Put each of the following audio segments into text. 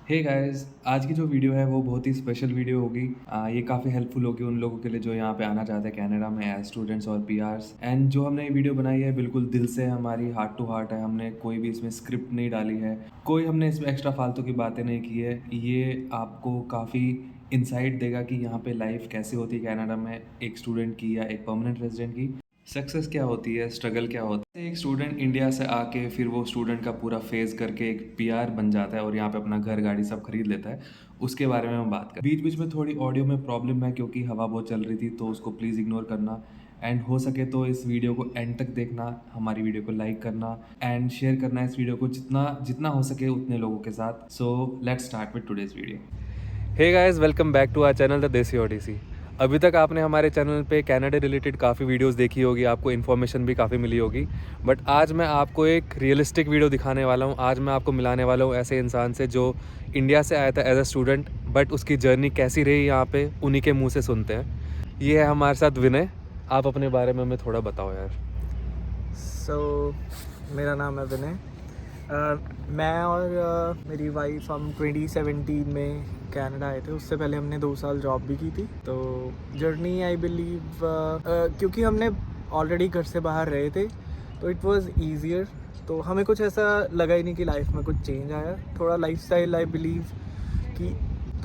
Hey guys, आज की जो वीडियो है वो बहुत ही स्पेशल वीडियो होगी। ये काफ़ी हेल्पफुल होगी उन लोगों के लिए जो यहाँ पे आना चाहते हैं कनाडा में एज स्टूडेंट्स और पीआर्स। एंड जो हमने ये वीडियो बनाई है बिल्कुल दिल से, हमारी हार्ट टू हार्ट है। हमने कोई भी इसमें स्क्रिप्ट नहीं डाली है, कोई हमने इसमें एक्स्ट्रा फालतू की बातें नहीं की है। ये आपको काफ़ी इंसाइट देगा कि यहाँ पे लाइफ कैसे होती है कनाडा में एक स्टूडेंट की या एक परमानेंट रेजिडेंट की। सक्सेस क्या होती है, स्ट्रगल क्या होता है। एक स्टूडेंट इंडिया से आके फिर वो स्टूडेंट का पूरा फेस करके एक पीआर बन जाता है और यहाँ पे अपना घर गाड़ी सब खरीद लेता है। उसके बारे में हम बात करें। बीच बीच में थोड़ी ऑडियो में प्रॉब्लम है क्योंकि हवा बहुत चल रही थी, तो उसको प्लीज़ इग्नोर करना। एंड हो सके तो इस वीडियो को एंड तक देखना, हमारी वीडियो को लाइक करना एंड शेयर करना इस वीडियो को जितना जितना हो सके उतने लोगों के साथ। So let's start with today's video. Hey guys, welcome back to our channel the desi odyssey. अभी तक आपने हमारे चैनल पे कनाडा रिलेटेड काफ़ी वीडियोस देखी होगी, आपको इन्फॉर्मेशन भी काफ़ी मिली होगी। बट आज मैं आपको एक रियलिस्टिक वीडियो दिखाने वाला हूँ। आज मैं आपको मिलाने वाला हूँ ऐसे इंसान से जो इंडिया से आया था एज अ स्टूडेंट, बट उसकी जर्नी कैसी रही यहाँ पे उन्हीं के मुँह से सुनते हैं। ये है हमारे साथ विनय। आप अपने बारे में हमें थोड़ा बताओ यार। मेरा नाम है विनय। मैं और मेरी वाइफ हम 2017 में कनाडा आए थे। उससे पहले हमने 2 साल जॉब भी की थी। तो जर्नी आई बिलीव क्योंकि हमने ऑलरेडी घर से बाहर रहे थे तो इट वाज ईजियर। तो हमें कुछ ऐसा लगा ही नहीं कि लाइफ में कुछ चेंज आया। थोड़ा लाइफस्टाइल आई बिलीव कि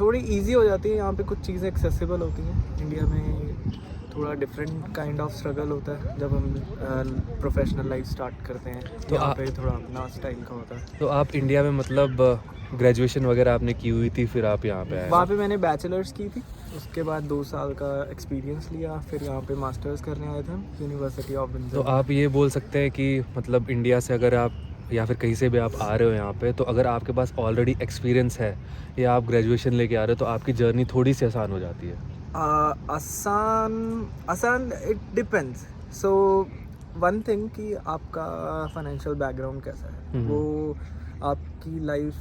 थोड़ी इजी हो जाती है। यहाँ पे कुछ चीज़ें एक्सेसिबल होती हैं। इंडिया में थोड़ा डिफरेंट काइंड ऑफ स्ट्रगल होता है जब हम प्रोफेशनल लाइफ स्टार्ट करते हैं। तो यहाँ पे थोड़ा अपना स्टाइल का होता है। तो आप इंडिया में मतलब ग्रेजुएशन वगैरह आपने की हुई थी, फिर आप यहाँ पे आए? वहाँ पे मैंने बैचलर्स की थी, उसके बाद 2 साल का एक्सपीरियंस लिया, फिर यहाँ पे मास्टर्स करने आए थे हम यूनिवर्सिटी ऑफ तो विंडसर। आप ये बोल सकते हैं कि मतलब इंडिया से अगर आप या फिर कहीं से भी आप आ रहे हो यहाँ पे, तो अगर आपके पास ऑलरेडी एक्सपीरियंस है या आप ग्रेजुएशन लेके आ रहे हो तो आपकी जर्नी थोड़ी सी आसान हो जाती है। आसान it depends. So one thing कि आपका फाइनेंशियल बैकग्राउंड कैसा है, वो आपकी लाइफ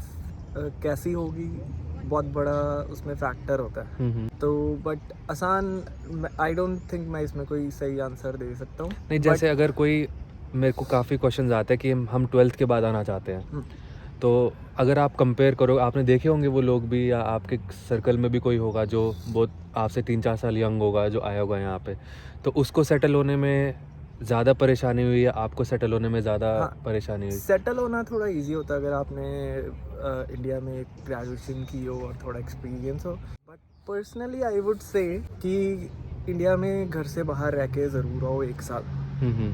कैसी होगी, बहुत बड़ा उसमें फैक्टर होता है। तो बट आसान, आई डोंट थिंक मैं इसमें कोई सही आंसर दे सकता हूँ। नहीं, जैसे अगर कोई, मेरे को काफ़ी क्वेश्चंस आते हैं कि हम 12th के बाद आना चाहते हैं, तो अगर आप कंपेयर करो, आपने देखे होंगे वो लोग भी या आपके सर्कल में भी कोई होगा जो बहुत आपसे 3-4 साल यंग होगा जो आया होगा यहाँ पे, तो उसको सेटल होने में ज़्यादा परेशानी हुई या आपको सेटल होने में ज़्यादा परेशानी हुई? सेटल होना थोड़ा इजी होता है अगर आपने इंडिया में ग्रेजुएशन की हो और थोड़ा एक्सपीरियंस हो। बट पर्सनली आई वुड से कि इंडिया में घर से बाहर रह के ज़रूर आओ 1 साल।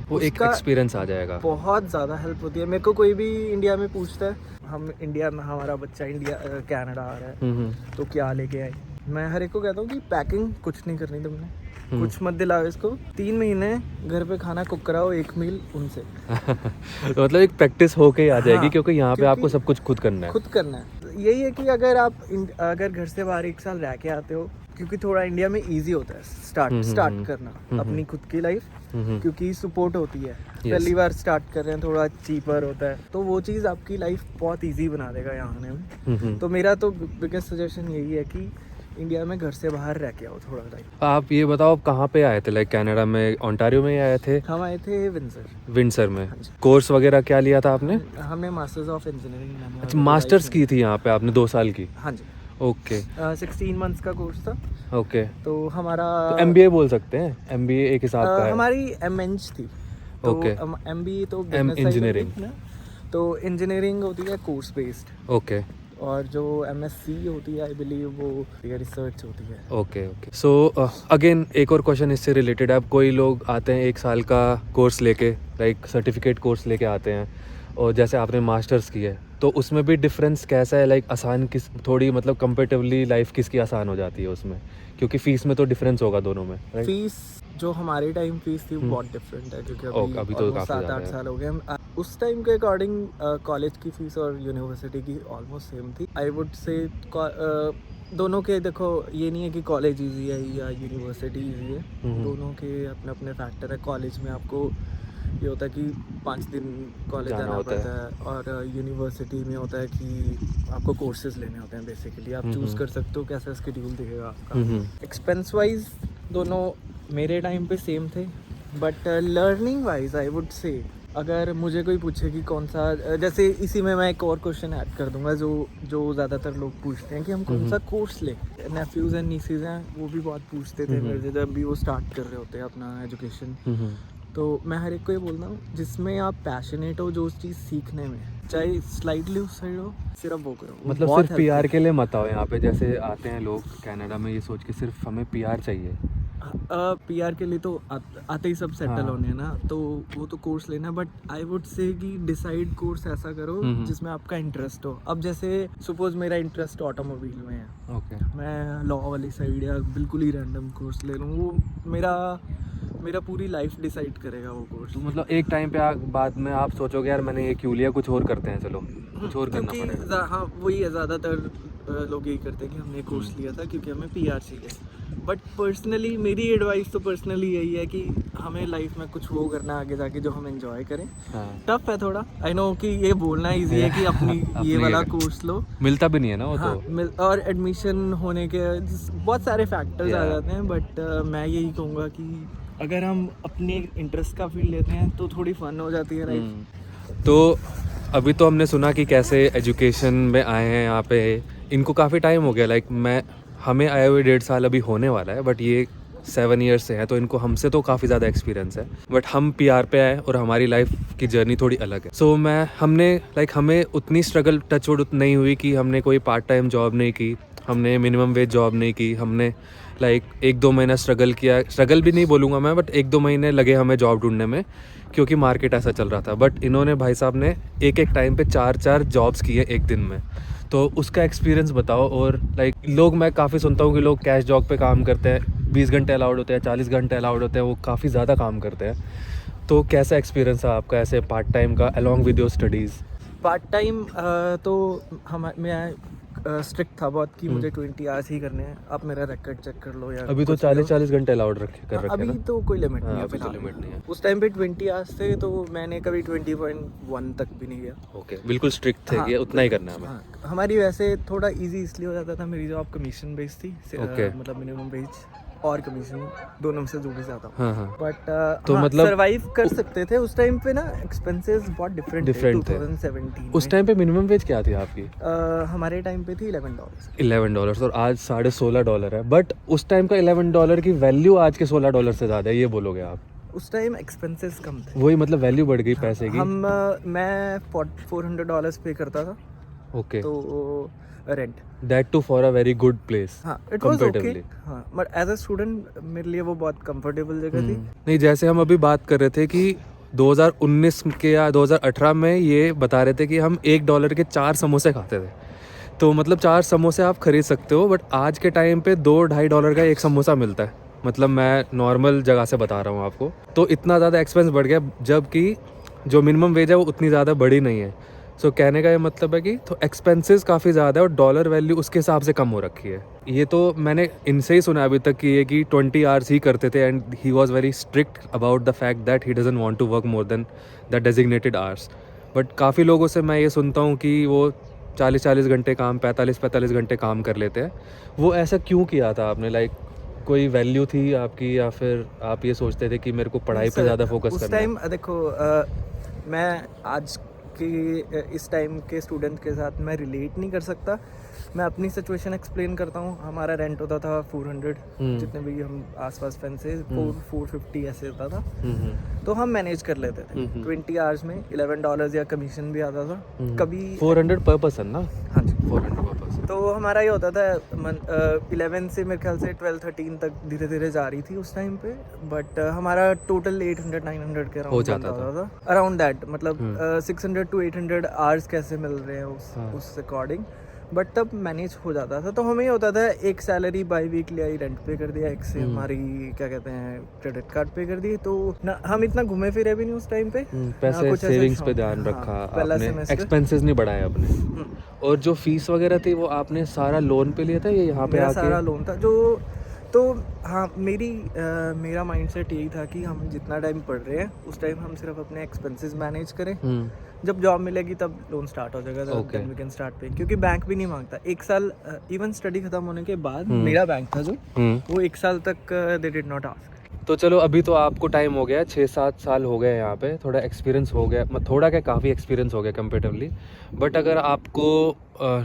वो एक एक्सपीरियंस आ जाएगा। बहुत ज़्यादा हेल्प होती है। मेरे को कोई भी इंडिया में पूछता है, हम इंडिया में, हमारा बच्चा इंडिया कनाडा आ रहा है तो क्या लेके आए, मैं हर एक को कहता हूँ कि पैकिंग कुछ नहीं करनी तुमने, कुछ मत दिलाओ इसको। 3 महीने घर पे खाना कुक कराओ, एक मील उनसे। तो मतलब एक प्रैक्टिस होके आ जाएगी। हाँ, क्योंकि यहाँ पे आपको सब कुछ खुद करना है। खुद करना है। तो यही है कि अगर आप अगर घर से बाहर 1 साल रह के आते हो, क्योंकि थोड़ा इंडिया में इजी होता है स्टार्ट करना अपनी खुद की लाइफ, क्योंकि सपोर्ट होती है। पहली बार स्टार्ट कर रहे हैं, थोड़ा चीपर होता है, तो वो चीज़ आपकी लाइफ बहुत इजी बना देगा यहाँ आने में। तो मेरा तो बिगेस्ट सजेशन यही है कि इंडिया में घर से बाहर रह के आओ थोड़ा टाइम। आप ये बताओ, आप कहाँ पे आए थे? लाइक कनाडा में ओंटारियो में ही आए थे? हम आए थे विंडसर। विंडसर में। कोर्स वगैरह क्या लिया था आपने? हमने मास्टर्स ऑफ इंजीनियरिंग। अच्छा, मास्टर्स की थी यहाँ पे आपने 2 साल की? हाँ जी। ओके। 16 मंथ्स का कोर्स था। ओके, तो हमारा तो MBA बोल सकते हैं? MBA एक हिसाब का है। हमारी MH थी। तो ओके। MBA तो इंजीनियरिंग। तो इंजीनियरिंग होती है कोर्स बेस्ड, ओके और जो MSc होती है आई बिलीव वो रिसर्च होती है। Okay okay. सो अगेन एक और क्वेश्चन इससे रिलेटेड है। अब कोई लोग आते हैं 1 साल का कोर्स लेके, लाइक सर्टिफिकेट कोर्स लेके आते हैं, और जैसे आपने मास्टर्स की है, तो उसमें भी डिफरेंस कैसा है? लाइक आसान किस, थोड़ी मतलब कंपेरेटिवली लाइफ किसकी आसान हो जाती है उसमें? क्योंकि फीस में तो डिफरेंस होगा दोनों में, राइट? फीस जो हमारे टाइम फीस थी वो बहुत डिफरेंट है, क्योंकि अभी तो काफ़ी 7-8 साल हो गए हम। उस टाइम के अकॉर्डिंग कॉलेज की फीस और यूनिवर्सिटी की ऑलमोस्ट सेम थी। आई वुड से दोनों के, देखो ये नहीं है कि कॉलेज इजी है या यूनिवर्सिटी इजी है, दोनों के अपने अपने फैक्टर है। कॉलेज में आपको ये होता है कि 5 दिन कॉलेज आना पड़ता है, और यूनिवर्सिटी में होता है कि आपको कोर्सेज लेने होते हैं। बेसिकली आप चूज़ कर सकते हो कैसा शेड्यूल दिखेगा आपका। एक्सपेंस वाइज दोनों मेरे टाइम पे सेम थे, but learning wise I would से अगर मुझे कोई पूछे कि कौन सा, जैसे इसी में मैं एक और क्वेश्चन ऐड कर दूंगा जो ज़्यादातर लोग पूछते हैं कि हम कौन सा कोर्स लें। नेफ्यूज़ एंड नीसीज़ हैं, वो भी बहुत पूछते थे मेरे से जब भी वो स्टार्ट कर रहे होते हैं अपना एजुकेशन। तो मैं हर एक को ये बोलता हूँ जिसमें आप पैशनेट हो, जो उस चीज़ सीखने में, चाहे स्लाइटली उस साइड हो, सिर्फ वो करो। वो मतलब बहुत सिर्फ पीआर के लिए मत आओ यहाँ पे। जैसे आते हैं लोग कनाडा में ये सोच के सिर्फ हमें पीआर चाहिए। पीआर के लिए तो आते ही सब सेटल होने हैं ना, तो वो तो कोर्स लेना। बट आई वुड से कि डिसाइड कोर्स ऐसा करो जिसमें आपका इंटरेस्ट हो। अब जैसे सपोज मेरा इंटरेस्ट ऑटोमोबाइल में है, ओके, मैं लॉ वाली साइड या बिल्कुल ही रैंडम कोर्स ले लूँ, वो मेरा पूरी लाइफ डिसाइड करेगा वो कोर्स। तो मतलब एक टाइम पे बाद में आप सोचोगे यार मैंने ये क्यों लिया, कुछ और करते हैं, चलो कुछ और करना पड़ेगा। हाँ, वही है, ज़्यादातर लोग यही करते हैं कि हमने कोर्स लिया था क्योंकि हमें पीआर चाहिए। बट पर्सनली मेरी एडवाइस तो पर्सनली यही है कि हमें लाइफ में कुछ वो करना है आगे जाके जो हम एंजॉय करें। टफ है थोड़ा, आई नो कि ये बोलना इजी है कि अपनी ये वाला कोर्स लो, मिलता भी नहीं है ना वो। हाँ, तो और एडमिशन होने के बहुत सारे फैक्टर्स आ जाते हैं। बट मैं यही कहूँगा कि अगर हम अपने इंटरेस्ट का फील्ड लेते हैं तो थोड़ी फन हो जाती है लाइफ। तो अभी तो हमने सुना कि कैसे एजुकेशन में आए हैं यहाँ पे। इनको काफ़ी टाइम हो गया, लाइक हमें आए हुए 1.5 साल अभी होने वाला है, बट ये 7 ईयर्स से है, तो इनको हमसे तो काफ़ी ज़्यादा एक्सपीरियंस है। बट हम पीआर पे आए और हमारी लाइफ की जर्नी थोड़ी अलग है। सो हमें उतनी स्ट्रगल टचवुड नहीं हुई कि हमने कोई पार्ट टाइम जॉब नहीं की, हमने मिनिमम वेज जॉब नहीं की। हमने 1-2 महीना स्ट्रगल किया, स्ट्रगल भी नहीं बोलूँगा मैं, बट 1-2 महीने लगे हमें जॉब ढूंढने में क्योंकि मार्केट ऐसा चल रहा था। बट इन्होंने, भाई साहब ने एक टाइम पे 4 जॉब्स किए एक दिन में। तो उसका एक्सपीरियंस बताओ। और लोग, मैं काफ़ी सुनता हूँ कि लोग कैश जॉब पे काम करते हैं, 20 घंटे अलाउड होते हैं, 40 घंटे अलाउड होते हैं, वो काफ़ी ज़्यादा काम करते हैं। तो कैसा एक्सपीरियंस है आपका ऐसे पार्ट टाइम का along with your studies? Part time तो मैं स्ट्रिक्ट था बहुत कि मुझे 20 आवर्स ही करने हैं। आप मेरा रिकॉर्ड चेक कर लो या अभी तो 40 घंटे अलाउड कर रखे अभी ना? तो कोई लिमिट नहीं है अभी तो फिलहाल। लिमिट नहीं है। उस टाइम पे 20 आवर्स थे, तो मैंने कभी 20.1 तक भी नहीं गया। ओके, बिल्कुल स्ट्रिक्ट थे हाँ, कि उतना ही करना है हमें। हाँ, हमारी वैसे थोड़ा इजी इसलिए हो जाता था, मेरी जॉब कमीशन बेस्ड थी। Okay. मतलब मिनिमम वेज और कमीशन दोनों में से जो भी ज़्यादा। हाँ हाँ। बट तो मतलब सर्वाइव कर सकते थे उस टाइम पे ना। एक्सपेंसेस बहुत डिफरेंट थे 2017 उस टाइम पे मिनिमम वेज क्या थी आपकी? हमारे टाइम पे थी $11। $11 और आज $16.5 है। बट उस टाइम का $11 की वैल्यू आज के $16 से ज़्यादा है, ये बोलोगे आप? उस टाइम एक्सपेंसेस कम थे, वही मतलब वैल्यू बढ़ गई पैसे की। मैं $400 पे करता था। ओके, तो rent, that too for a very good place. हाँ, इट वाज ओके। हाँ, बट एज अ स्टूडेंट मेरे लिए वो बहुत कंफर्टेबल जगह थी। नहीं, जैसे हम अभी बात कर रहे थे कि 2019 के या 2018 में ये बता रहे थे कि हम $1 के 4 समोसे खाते थे। तो मतलब 4 समोसे आप खरीद सकते हो, बट आज के टाइम पे $2-2.5 का एक समोसा मिलता है। मतलब मैं नॉर्मल जगह से बता रहा हूँ आपको। तो इतना ज़्यादा एक्सपेंस बढ़ गया, जबकि जो मिनिमम वेज है वो उतनी ज़्यादा बढ़ी नहीं है। सो कहने का ये मतलब है कि तो एक्सपेंसेस काफ़ी ज़्यादा है और डॉलर वैल्यू उसके हिसाब से कम हो रखी है। ये तो मैंने इनसे ही सुना अभी तक कि ये कि 20 आवर्स ही करते थे and he was very strict about the fact that he doesn't want to work more than the designated hours. But काफ़ी लोगों से मैं ये सुनता हूँ कि वो 40-40 घंटे काम, 45-45 घंटे काम कर लेते हैं। वो ऐसा क्यों किया था आपने? कोई वैल्यू थी आपकी, या फिर आप ये सोचते थे कि मेरे को पढ़ाई पे ज़्यादा फोकस करना है? उस टाइम देखो, मैं आज के इस टाइम के स्टूडेंट के साथ मैं रिलेट नहीं कर सकता। मैं अपनी सिचुएशन एक्सप्लेन करता हूँ। हमारा रेंट होता था 400, जितने भी हम आसपास फैंसे 450 ऐसे होता था। तो हम मैनेज कर लेते थे 20 आवर्स में। $11 या कमीशन भी आता था कभी। 400 पर पर्सन ना? हाँ जी, 400 पर पर्सन। तो हमारा ये होता था 11 से मेरे ख्याल से 12-13 तक धीरे धीरे जा रही थी उस टाइम पे। बट हमारा टोटल 800-900 के हो अराउंड जाता था अराउंड दैट। मतलब 600 to 800 आवर्स कैसे मिल रहे हैं उस अकॉर्डिंग। बट तब मैनेज हो जाता था। तो हमें ये होता था एक salary by weekly I, rent पे कर दिया, एक से हमारी क्या कहते हैं क्रेडिट कार्ड पे कर दी। तो ना हम इतना घूमे फिरे भी नहीं उस टाइम पे। पैसे सेविंग्स पे ध्यान रखा आपने, एक्सपेंसेस नहीं बढ़ाए अपने। और जो फीस वगैरह थी वो आपने सारा लोन पे लिया था या यहाँ पे आके? सारा लोन था तो हाँ, मेरा माइंडसेट यही था कि हम जितना टाइम पढ़ रहे हैं उस टाइम हम सिर्फ अपने एक्सपेंसेस मैनेज करें। जब जॉब मिलेगी तब लोन स्टार्ट हो जाएगा, then we can start paying. क्योंकि बैंक भी नहीं मांगता। 1 साल इवन स्टडी खत्म होने के बाद मेरा बैंक था जो वो 1 साल तक दे डिड नॉट आस्क तो चलो अभी तो आपको टाइम हो गया, 6-7 साल हो गए यहाँ पे, थोड़ा एक्सपीरियंस हो गया, थोड़ा क्या काफ़ी एक्सपीरियंस हो गया कंपेरेटिवली। बट अगर आपको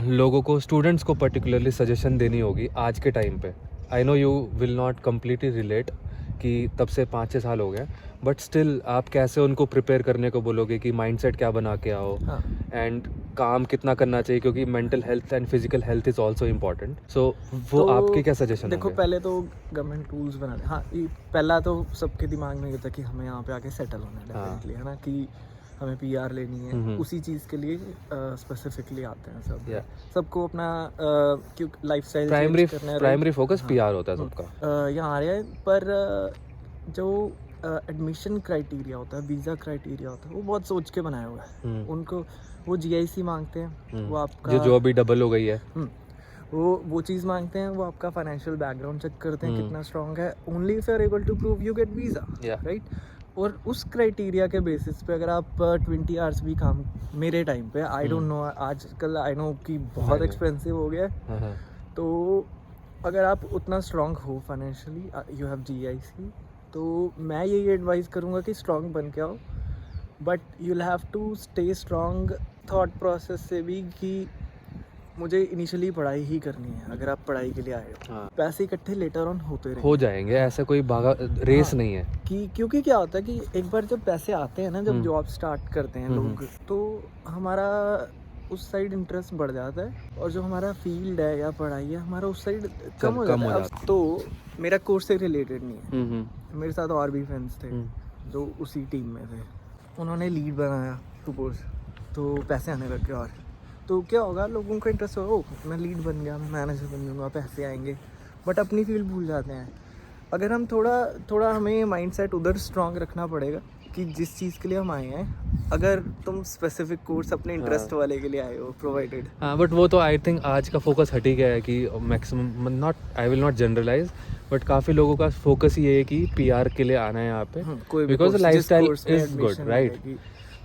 लोगों को, स्टूडेंट्स को पर्टिकुलरली सजेशन देनी होगी आज के टाइम पे, I know you will not completely relate कि तब से 5-6 साल हो गए, बट स्टिल आप कैसे उनको प्रिपेयर करने को बोलोगे कि माइंडसेट क्या बना के आओ, हाँ। एंड काम कितना करना चाहिए, क्योंकि mental health and physical health is also important. So वो तो आपके क्या सजेशन देखो, होंगे? पहले तो गवर्नमेंट टूल्स बना दे। हाँ, ये पहला तो सबके दिमाग में ये था कि हमें यहाँ पे आके सेटल होना है डेफिनेटली, है ना, कि हमें पीआर लेनी है। उसी चीज़ के लिए स्पेसिफिकली आते हैं सब। सबको अपना क्यों लाइफस्टाइल प्राइमरी फोकस पीआर होता है सबका। यहाँ आ रहा है, पर जो एडमिशन क्राइटेरिया होता है, वीज़ा क्राइटेरिया होता है, वो बहुत सोच के बनाया हुआ है। उनको वो जीआईसी मांगते हैं, वो आपका जो अभी डबल हो गई है, वो चीज़ मांगते हैं, वो आपका फाइनेंशियल बैकग्राउंड चेक करते हैं कितना स्ट्रांग है। Only if you are able to prove you get visa, right. और उस क्राइटेरिया के बेसिस पे अगर आप 20 आवर्स भी काम, मेरे टाइम पे, आई डोंट नो, आजकल आई नो कि बहुत एक्सपेंसिव हो गया है, तो अगर आप उतना स्ट्रांग हो फाइनेंशियली, यू हैव जीआईसी, तो मैं यही एडवाइस करूँगा कि स्ट्रांग बन के आओ। But you will have to stay strong thought process से भी, कि मुझे इनिशियली पढ़ाई ही करनी है। अगर आप पढ़ाई के लिए आए हो, पैसे इकट्ठे लेटर ऑन हो जाएंगे, ऐसा कोई भागा रेस नहीं है। कि क्योंकि क्या होता है कि एक बार जब पैसे आते हैं ना, जब जॉब स्टार्ट करते हैं लोग, तो हमारा उस साइड इंटरेस्ट बढ़ जाता है, और जो हमारा फील्ड है या पढ़ाई है हमारा उस साइड कम हो जाता है। तो मेरा कोर्स से रिलेटेड नहीं है, मेरे साथ और भी फ्रेंड्स थे जो उसी टीम में थे, उन्होंने लीड बनाया सपोज, तो पैसे आने लग गए। और तो क्या होगा, लोगों का इंटरेस्ट होगा, ओ मैं लीड बन गया, मैं मैनेजर बन जाऊँगा, पैसे आएंगे, बट अपनी फील्ड भूल जाते हैं। अगर हम थोड़ा हमें माइंडसेट उधर स्ट्रांग रखना पड़ेगा कि जिस चीज़ के लिए हम आए हैं, अगर तुम स्पेसिफिक कोर्स अपने इंटरेस्ट वाले के लिए आए हो, प्रोवाइडेड। हाँ, बट वो तो आई थिंक आज का फोकस हट ही गया है कि maximum, not, I will not generalise, but काफ़ी लोगों का फोकस ये है कि पीआर के लिए आना है यहाँ पे, because lifestyle is good, right.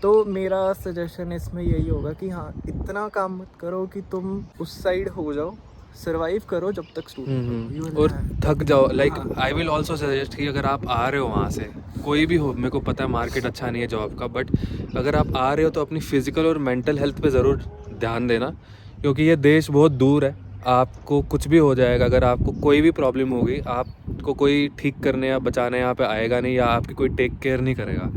तो मेरा सजेशन इसमें यही होगा कि हाँ, इतना काम मत करो कि तुम उस साइड हो जाओ, सरवाइव करो जब तक स्टूडेंट और थक जाओ। Like I will also suggest कि अगर आप आ रहे हो वहाँ से, कोई भी हो, मेरे को पता है मार्केट अच्छा नहीं है जॉब का, बट अगर आप आ रहे हो तो अपनी फिजिकल और मेंटल हेल्थ पे ज़रूर ध्यान देना, क्योंकि ये देश बहुत दूर है, आपको कुछ भी हो जाएगा, अगर आपको कोई भी प्रॉब्लम होगी, आपको कोई ठीक करने या बचाने यहाँ पे आएगा नहीं, या आपकी कोई टेक केयर नहीं करेगा।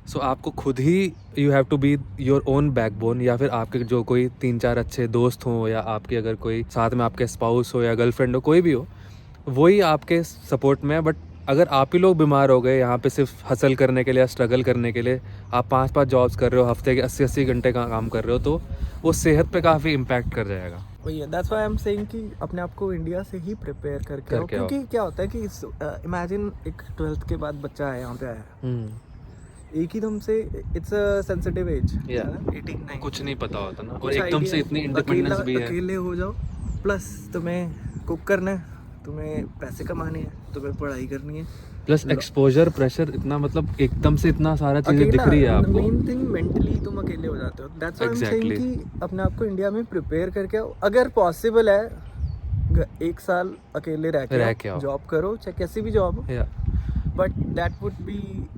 सो आपको खुद ही, you have to be your own backbone, या फिर आपके जो कोई 3-4 अच्छे दोस्त हों, या आपके अगर कोई साथ में आपके स्पाउस हो या गर्लफ्रेंड हो, कोई भी हो, वही आपके सपोर्ट में है। बट अगर आप ही लोग बीमार हो गए यहाँ पे सिर्फ हसल करने के लिए या स्ट्रगल करने के लिए, आप 5-5 जॉब्स कर रहे हो, हफ्ते के 80-80 घंटे का काम कर रहे हो, तो वो सेहत पे काफ़ी इम्पैक्ट कर जाएगा। वही है, that's why I am saying कि अपने आप को इंडिया से ही प्रिपेयर करके आओ। क्योंकि क्या होता है कि इमेजिन एक 12th के बाद बच्चा है, यहाँ पे आया, एक ही दम से, इट्स अ सेंसिटिव एज, 18-19, कुछ नहीं पता होता ना, और एकदम से इतनी इंडिपेंडेंस भी है। अकेले हो जाओ, प्लस तुम्हें कुक करना है, तुम्हें पैसे कमाने हैं, तुम्हें पढ़ाई करनी है, प्लस एक्सपोजर, प्रेशर इतना, मतलब एकदम से इतना सारा चीज़ें दिख रही है आपको। मेन थिंग, मेंटली तुम अकेले हो जाते हो। That's why I am saying कि अपने आप को इंडिया में प्रिपेयर करके आओ। अगर पॉसिबल है, 1 साल अकेले रह के जॉब करो, चाहे कैसी भी जॉब हो, but that would be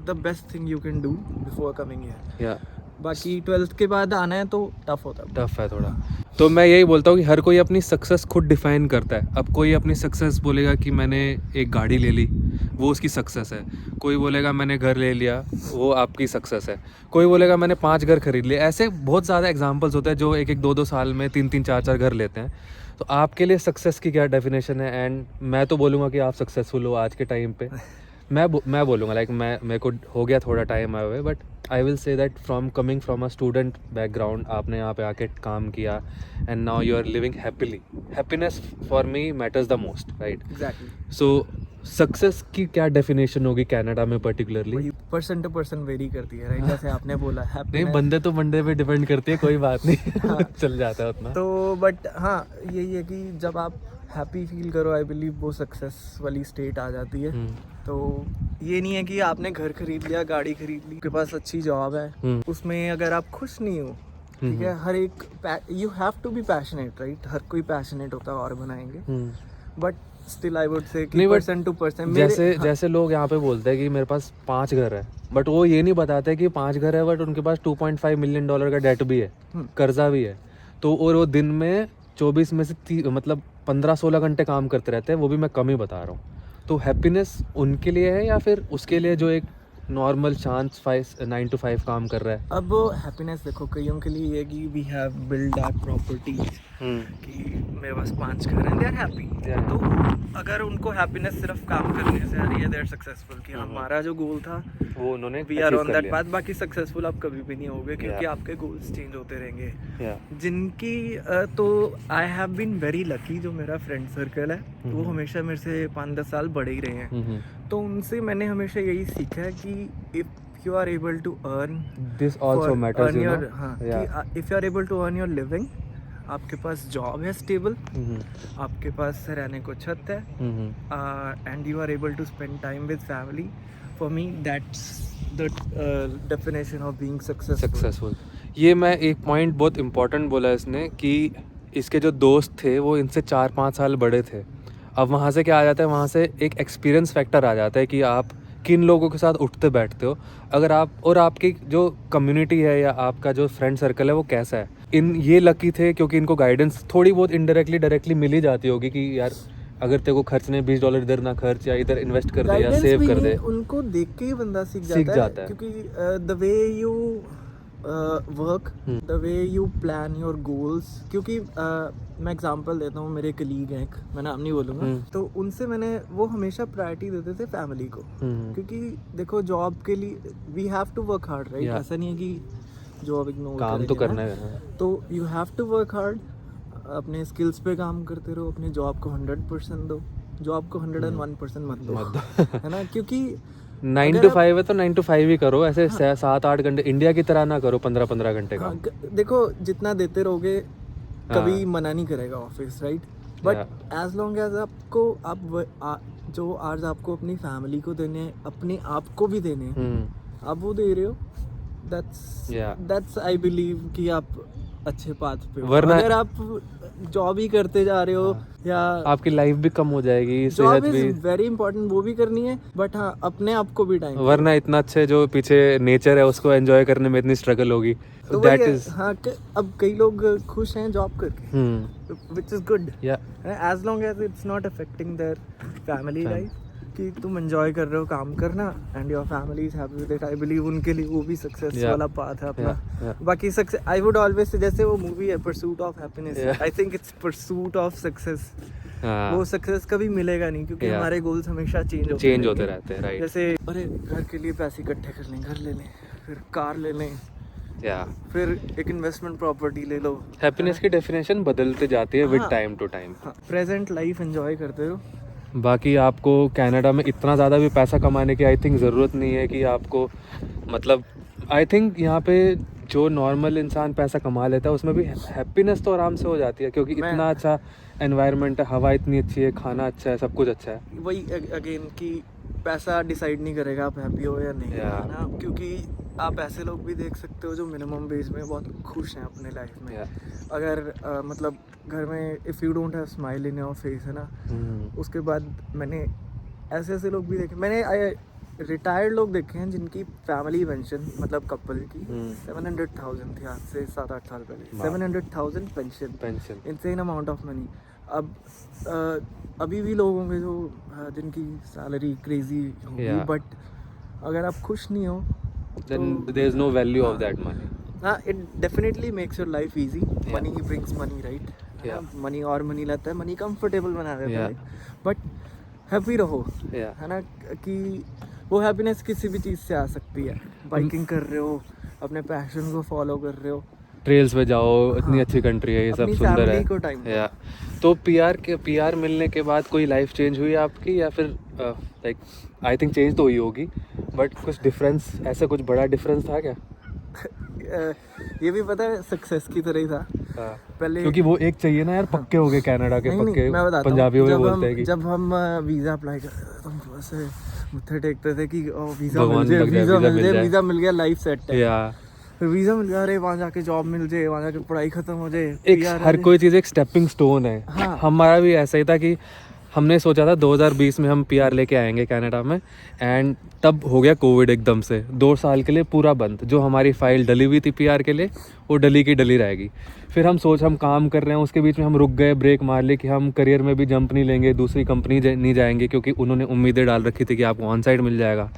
the best thing you can do before coming here. बाकी 12th के बाद आना है तो टफ है थोड़ा। तो मैं यही बोलता हूँ कि हर कोई अपनी सक्सेस खुद डिफाइन करता है। अब कोई अपनी सक्सेस बोलेगा कि मैंने एक गाड़ी ले ली, वो उसकी सक्सेस है। कोई बोलेगा मैंने घर ले लिया, वो आपकी सक्सेस है। कोई बोलेगा मैंने 5 घर खरीद लिए। ऐसे बहुत ज़्यादा एग्जांपल्स होते हैं जो 1-1, 2-2 साल में 3-3, 4-4 घर लेते हैं। तो आपके लिए सक्सेस की क्या डेफिनेशन है? एंड मैं तो बोलूँगा कि आप सक्सेसफुल हो आज के टाइम पे। मैं बोलूँगा, लाइक मेरे को हो गया थोड़ा टाइम आए हुए, but I will say that coming from a student background, आपने यहाँ पे आके काम किया and now you are living happily. Happiness for me matters the most, right? Exactly. So success की क्या डेफिनेशन होगी कनाडा में particularly? Person to person vary करती है, राइट? जैसे आपने बोला नहीं, बंदे तो बंदे पे डिपेंड करती है, कोई बात नहीं। हाँ। चल जाता है उतना तो। बट हाँ, यही है कि जब आप हैप्पी फील करो, आई बिलीव वो सक्सेस वाली स्टेट आ जाती है। तो ये नहीं है कि आपने घर खरीद लिया, गाड़ी खरीद ली, आपके पास अच्छी जॉब है, उसमें अगर आप खुश नहीं हो, ठीक है, हर एक, you have to be passionate, right? हर कोई पैशनेट होता है और बनाएंगे, बट स्टिल आई वुड से नहीं, but पर्सन टू पर्सन जैसे लोग यहाँ पे बोलते हैं कि मेरे पास 5 घर है, बट वो ये नहीं बताते कि 5 घर है बट उनके पास $2.5 मिलियन का डेट भी है, कर्जा भी है। तो और वो दिन में 24 में से मतलब 15-16 घंटे काम करते रहते हैं, वो भी मैं कम ही बता रहा हूँ। तो हैप्पीनेस उनके लिए है या फिर उसके लिए जो एक नॉर्मल शांत 9 to 5 काम कर रहा है? अब हैप्पीनेस देखो कईयों के लिए ये कि we have build that property कि मेरे पास 5 घर हैं, दे आर हैप्पी। तो अगर उनको हैप्पीनेस सिर्फ काम करने से आ रही है, दे आर सक्सेसफुल कि हमारा जो गोल था वो उन्होंने we are on that path. बाकी सक्सेसफुल आप कभी भी नहीं होगे क्योंकि आपके गोल्स चेंज होते रहेंगे। जिनकी तो I have been very lucky, जो मेरा फ्रेंड सर्कल है वो हमेशा मेरे से 5-10 साल बड़े ही रहे हैं। तो उनसे मैंने हमेशा यही सीखा है कि if you are able to earn this also matters, you know, if you are able to earn your living, आपके पास जॉब है स्टेबल, आपके पास रहने को छत है, and you are able to spend time with family, for me that's the definition of being successful. ये मैं एक पॉइंट बहुत इम्पोर्टेंट बोला इसने कि इसके जो दोस्त थे वो इनसे 4-5 साल बड़े थे। अब वहाँ से क्या आ जाता है, वहाँ से एक एक्सपीरियंस फैक्टर आ जाता है कि आप किन लोगों के साथ उठते बैठते हो, अगर आप और आपकी जो कम्युनिटी है या आपका जो फ्रेंड सर्कल है वो कैसा है। ये लकी थे क्योंकि इनको गाइडेंस थोड़ी बहुत इनडायरेक्टली डायरेक्टली मिल ही जाती होगी कि यार अगर तेरे को खर्चने $20 इधर ना खर्च, या इधर इन्वेस्ट कर दे या सेव कर दे। उनको देख के ही बंदा सीख जाता है क्योंकि the way you work, the way you plan your goals. क्योंकि मैं एग्जांपल देता हूँ, मेरे कलीग हैं एक, मैं नाम नहीं बोलूँगा, तो उनसे मैंने वो हमेशा प्रायोरिटी देते थे फैमिली को। क्योंकि देखो जॉब के लिए we have to work hard, right? ऐसा नहीं है कि जॉब इग्नोर काम तो करना है, तो you have to work hard, अपने स्किल्स पे काम करते रहो, अपने जॉब को 100% दो, जॉब को 101% मत दो, है ना? क्योंकि 9 to 5 है तो 9 to 5 ही करो, ऐसे 7-8 घंटे इंडिया की तरह ना करो, 15-15 घंटे का। देखो जितना देते रहोगे कभी मना नहीं करेगा office, right? But as long as आपको जो आज आपको अपनी फैमिली को देने हैं, अपने आप को भी देने हैं, आप वो दे रहे हो, दैट्स आई बिलीव कि आप अच्छे पाथ पे हो। वरना अगर आप जॉब ही करते जा रहे हो या आपकी लाइफ भी कम हो जाएगी, सेहत भी वेरी इंपॉर्टेंट, वो भी करनी है, बट हाँ अपने आप को भी टाइम, वरना इतना अच्छे जो पीछे नेचर है उसको एंजॉय करने में इतनी स्ट्रगल होगी। तो दैट इज हाँ, अब कई लोग खुश हैं जॉब करके, which is good, as long as it's not affecting their family life, कि तुम एंजॉय कर रहे हो काम करना and your family is happy with it. I believe उनके लिए वो भी सक्सेस वाला पाथ है अपना। बाकी success I would always say, जैसे वो मूवी है pursuit of happiness, I think it's pursuit of success. वो सक्सेस कभी मिलेगा नहीं क्योंकि हमारे गोल्स हमेशा चेंज होते रहते हैं, राइट? जैसे अरे घर के लिए पैसे इकट्ठे कर लें, घर ले लें, फिर कार ले लें, फिर एक इन्वेस्टमेंट प्रॉपर्टी ले लो। हैप्पीनेस की डेफिनेशन बदलते जाती है with time to time. Present life enjoy करते हो। बाकी आपको कनाडा में इतना ज़्यादा भी पैसा कमाने की आई थिंक ज़रूरत नहीं है कि आपको, मतलब आई थिंक यहाँ पे जो नॉर्मल इंसान पैसा कमा लेता है उसमें भी हैप्पीनेस तो आराम से हो जाती है क्योंकि इतना अच्छा एनवायरनमेंट है, हवा इतनी अच्छी है, खाना अच्छा है, सब कुछ अच्छा है। वही अगेन कि पैसा डिसाइड नहीं करेगा आप हैप्पी हो या नहीं, है ना? क्योंकि आप ऐसे लोग भी देख सकते हो जो मिनिमम वेज में बहुत खुश हैं अपने लाइफ में। अगर मतलब घर में if you don't have smile in your face, है ना, उसके बाद मैंने ऐसे लोग भी देखे, मैंने रिटायर्ड लोग देखे हैं जिनकी फैमिली पेंशन, मतलब कपल की 700,000 थी आज से 7-8 साल पहले। 700,000 pension, insane amount of money. अब अभी भी लोग होंगे जो जिनकी सैलरी क्रेजी होगी, बट अगर आप खुश नहीं हो then there is no value of that money. It definitely makes your life easy. Money brings money, right? Money और money लाता है, money comfortable बना देता है, but happy रहो, है ना? कि वो happiness किसी भी चीज़ से आ सकती है। बाइकिंग कर रहे हो, अपने पैशन को फॉलो कर रहे हो, ट्रेल्स पे जाओ, इतनी अच्छी कंट्री है, ये सब सुंदर है। तो पीआर मिलने के बाद कोई लाइफ चेंज हुई आपकी या फिर लाइक आई थिंक चेंज तो हुई होगी, बट कुछ डिफरेंस, ऐसा कुछ बड़ा डिफरेंस था क्या? ये भी पता है सक्सेस की तरह ही था पहले, क्योंकि वो एक चाहिए ना यार, पक्के हो गए कनाडा के, पक्के पंजाबियों में बोलते हैं कि जब हम वीज़ा अप्लाई करते थे तो हम ऐसे मत्थे टेकते थे कि वीज़ा मिल गया, लाइफ सेट है, फिर वीज़ा मिल गया, अरे वहाँ जाके जॉब मिल जाए, वहाँ जाके पढ़ाई खत्म हो जाए। हर कोई चीज़ एक स्टेपिंग स्टोन है। हमारा भी ऐसा ही था कि हमने सोचा था 2020 में हम पीआर लेके आएंगे कनाडा में, एंड तब हो गया कोविड एकदम से, 2 साल के लिए पूरा बंद। जो हमारी फ़ाइल डली हुई थी पीआर के लिए वो डली की डली रहेगी। फिर हम काम कर रहे हैं, उसके बीच में हम रुक गए, ब्रेक मार लिए कि हम करियर में भी जंप नहीं लेंगे, दूसरी कंपनी नहीं जाएंगे, क्योंकि उन्होंने उम्मीदें डाल रखी थी कि आपको ऑन साइड मिल जाएगा।